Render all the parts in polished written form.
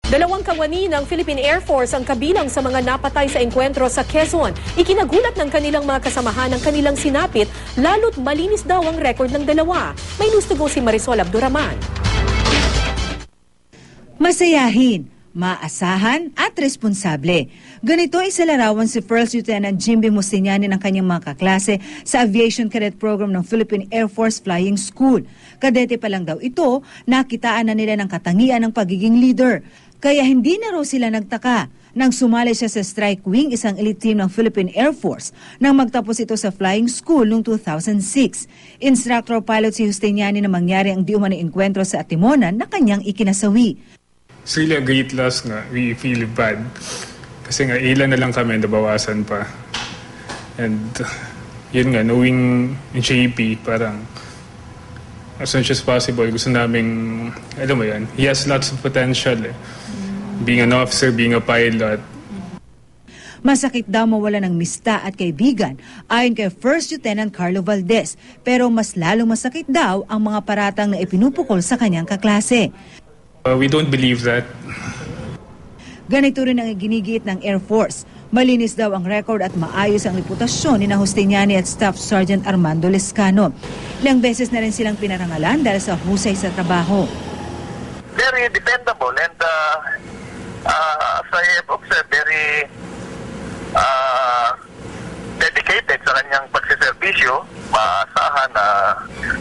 Dalawang kawani ng Philippine Air Force ang kabilang sa mga napatay sa engkwentro sa Quezon. Ikinagulat ng kanilang mga kasamahan ang kanilang sinapit, lalo't malinis daw ang record ng dalawa. May news to go si Marisol Abduraman. Masayahin, maasahan at responsable. Ganito ay isalarawan si First Lieutenant Jimby Mustiñani ng kanyang mga kaklase sa Aviation Cadet Program ng Philippine Air Force Flying School. Kadete pa lang daw ito, nakitaan na nila ng katangian ng pagiging leader. Kaya hindi na raw sila nagtaka nang sumali siya sa Strike Wing, isang elite team ng Philippine Air Force, nang magtapos ito sa flying school noong 2006. Instructor pilot si Justiniani na mangyari ang di umano'y engkwentro sa Atimonan na kanyang ikinasawi. It's really a great loss nga. We feel bad. Kasi nga ilan na lang kami, nabawasan pa. And yun nga, knowing in JP, parang as much as possible, gusto namin, alam mo yan, he has lots of potential eh. Being an officer, being a pilot. Masakit daw mawala ng mista at kaibigan ayon kay First Lieutenant Carlo Valdez, pero mas lalong masakit daw ang mga paratang na ipinupukol sa kanyang kaklase. We don't believe that. Ganito rin ang ginigiit ng Air Force. Malinis daw ang record at maayos ang reputasyon ni na Justiniani at Staff Sergeant Armando Lescano. Ilang beses na rin silang pinarangalan dahil sa husay sa trabaho. Very dependable and as I have observed, very dedicated sa kanyang pagsiservisyo, maasahan na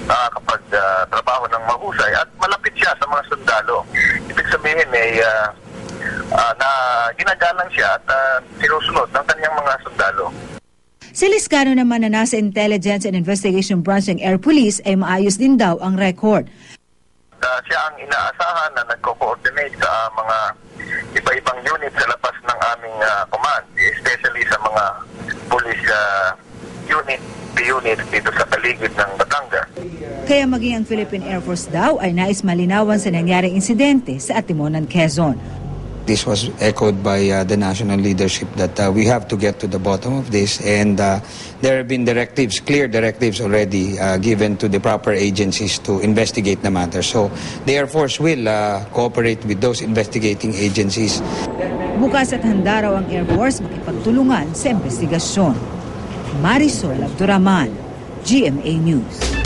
nakakapag-trabaho ng mahusay at malapit siya sa mga sundalo. Ibig sabihin na ginagalang siya at sinusunod ng kanyang mga sundalo. Si Lescano naman na nasa Intelligence and Investigation Branch ng Air Police ay maayos din daw ang record. Siya ang inaasahan na nagko-coordinate sa mga iba-ibang unit sa labas ng aming command, especially sa mga police unit dito sa paligid ng Batangas. Kaya maging ang Philippine Air Force daw ay nais malinawan sa nangyaring insidente sa Atimonan, Quezon. This was echoed by the national leadership that we have to get to the bottom of this, and there have been directives, clear directives already given to the proper agencies to investigate the matter. So the Air Force will cooperate with those investigating agencies. Bukas at handa raw ang Air Force makipagtulungan sa investigasyon. Marisol Abduraman, GMA News.